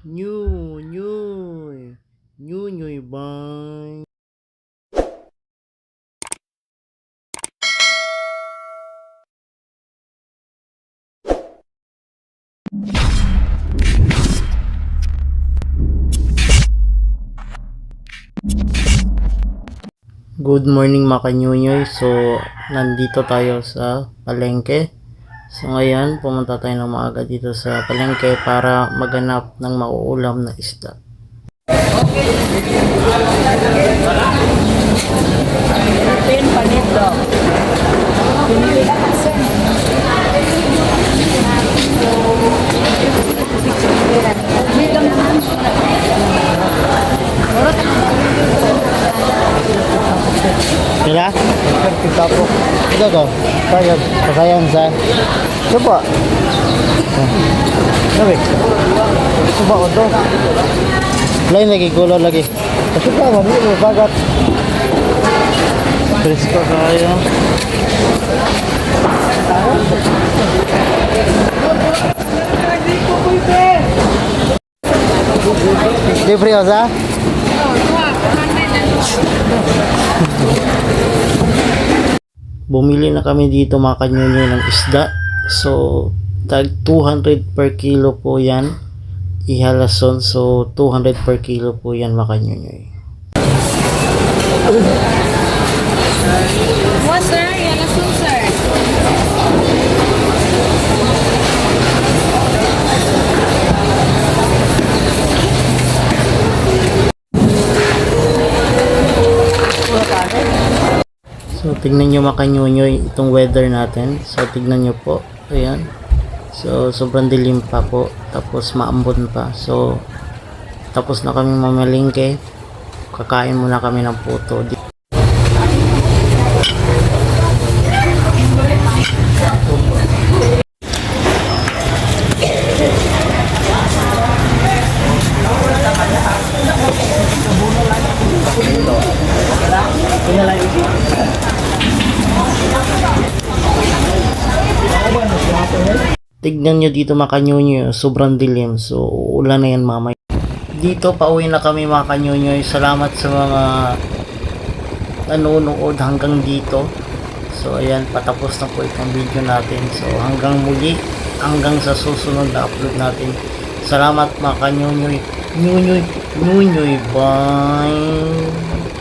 Nyuy. Nyuy bye. Good morning mga kanyunyoy. So, nandito tayo sa palengke. So, ngayon, pumunta tayo ng maaga dito sa palengke para maghanap ng mauulam na isda. Pin panito. Pinili ka kasi. Kila? Kita po. Ito ko. Kaya, kasayan sa. Ito po. Sabi. Ito ba ito? Lain lagi, gulo lagi. Kasi pa, mabili, bagat. Presko kayo. Libre o sa? Bumili na kami dito mga kanyunyoy ng isda. So, tag 200 per kilo po yan. Ihalason. So, 200 per kilo po yan mga kanyunyoy. What sir? Yan ang sir. So, tignan nyo mga kanyunyoy itong weather natin. So, tignan nyo po. Ayan. So, sobrang dilim pa po. Tapos, maambon pa. So, tapos na kami mamalingke. Kakain muna kami ng puto. Tignan nyo dito mga kanyunyoy, sobrang dilim. So, uulan na yan mamaya. Dito, pauwi na kami mga kanyunyoy. Salamat sa mga nanonood hanggang dito. So, ayan, patapos na po itong video natin. So, hanggang muli, hanggang sa susunod na upload natin. Salamat mga kanyunyoy. Nyunyoy, bye!